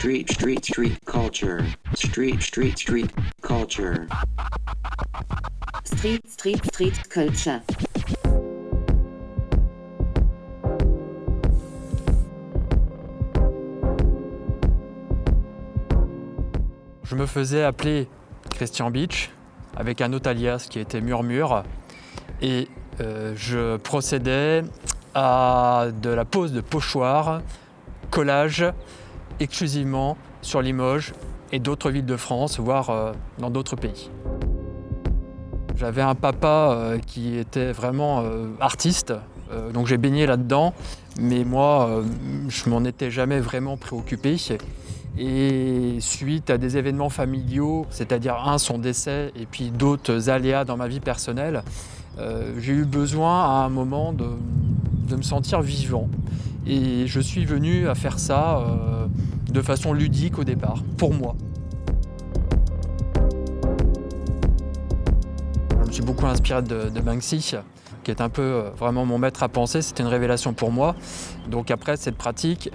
Street culture. Street culture. Street culture. Je me faisais appeler Christian Beach avec un autre alias qui était Murmure et je procédais à de la pose de pochoirs, collage exclusivement sur Limoges et d'autres villes de France, voire dans d'autres pays. J'avais un papa qui était vraiment artiste, donc j'ai baigné là-dedans, mais moi je m'en étais jamais vraiment préoccupé. Et suite à des événements familiaux, c'est-à-dire son décès et puis d'autres aléas dans ma vie personnelle, j'ai eu besoin à un moment de me sentir vivant. Et je suis venu à faire ça de façon ludique au départ, pour moi. Je me suis beaucoup inspiré de Banksy, qui est un peu vraiment mon maître à penser. C'était une révélation pour moi. Donc après cette pratique,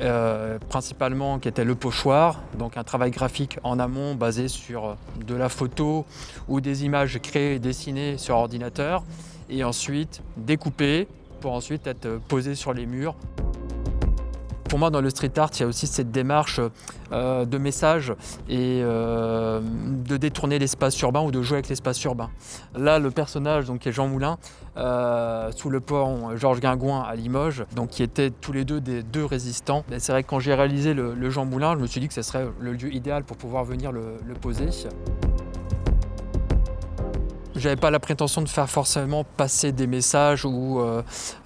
principalement qui était le pochoir, donc un travail graphique en amont basé sur de la photo ou des images créées et dessinées sur ordinateur, et ensuite découpées pour ensuite être posées sur les murs. Pour moi, dans le street art, il y a aussi cette démarche de message et de détourner l'espace urbain ou de jouer avec l'espace urbain. Là, le personnage donc, qui est Jean Moulin, sous le pont Georges Guingouin à Limoges, donc, qui étaient tous les deux des deux résistants. C'est vrai que quand j'ai réalisé le Jean Moulin, je me suis dit que ce serait le lieu idéal pour pouvoir venir le poser. J'avais pas la prétention de faire forcément passer des messages ou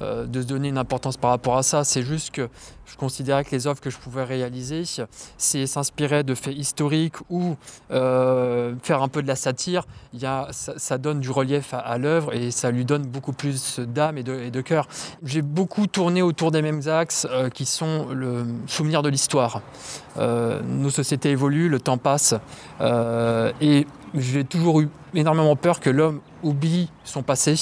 de se donner une importance par rapport à ça. C'est juste que je considérais que les œuvres que je pouvais réaliser, si elles s'inspiraient de faits historiques ou faire un peu de la satire, ça donne du relief à l'œuvre et ça lui donne beaucoup plus d'âme et de cœur. J'ai beaucoup tourné autour des mêmes axes qui sont le souvenir de l'histoire. Nos sociétés évoluent, le temps passe et j'ai toujours eu énormément peur que l'homme oublie son passé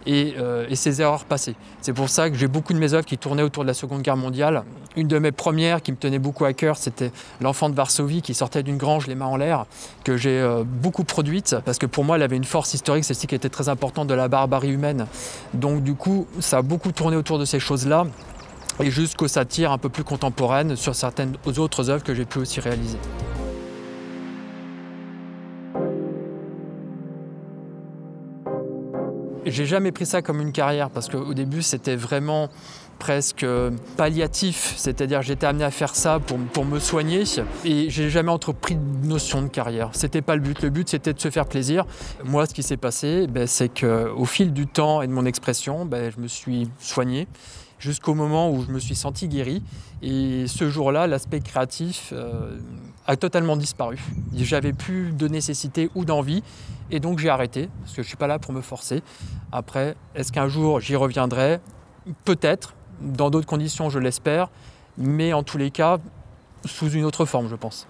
et ses erreurs passées. C'est pour ça que j'ai beaucoup de mes œuvres qui tournaient autour de la Seconde Guerre mondiale. Une de mes premières qui me tenait beaucoup à cœur, c'était l'enfant de Varsovie qui sortait d'une grange les mains en l'air, que j'ai beaucoup produite parce que pour moi elle avait une force historique, celle-ci qui était très importante de la barbarie humaine. Donc du coup, ça a beaucoup tourné autour de ces choses-là et jusqu'aux satires un peu plus contemporaines sur certaines autres œuvres que j'ai pu aussi réaliser. J'ai jamais pris ça comme une carrière parce qu'au début c'était vraiment presque palliatif, c'est-à-dire j'étais amené à faire ça pour me soigner et j'ai jamais entrepris de notion de carrière. C'était pas le but c'était de se faire plaisir. Moi ce qui s'est passé, c'est qu'au fil du temps et de mon expression, je me suis soigné jusqu'au moment où je me suis senti guéri et ce jour-là l'aspect créatif a totalement disparu. J'avais plus de nécessité ou d'envie et donc j'ai arrêté parce que je suis pas là pour me forcer. Après, est-ce qu'un jour j'y reviendrai? Peut-être, dans d'autres conditions je l'espère, mais en tous les cas sous une autre forme je pense.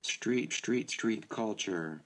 Street culture.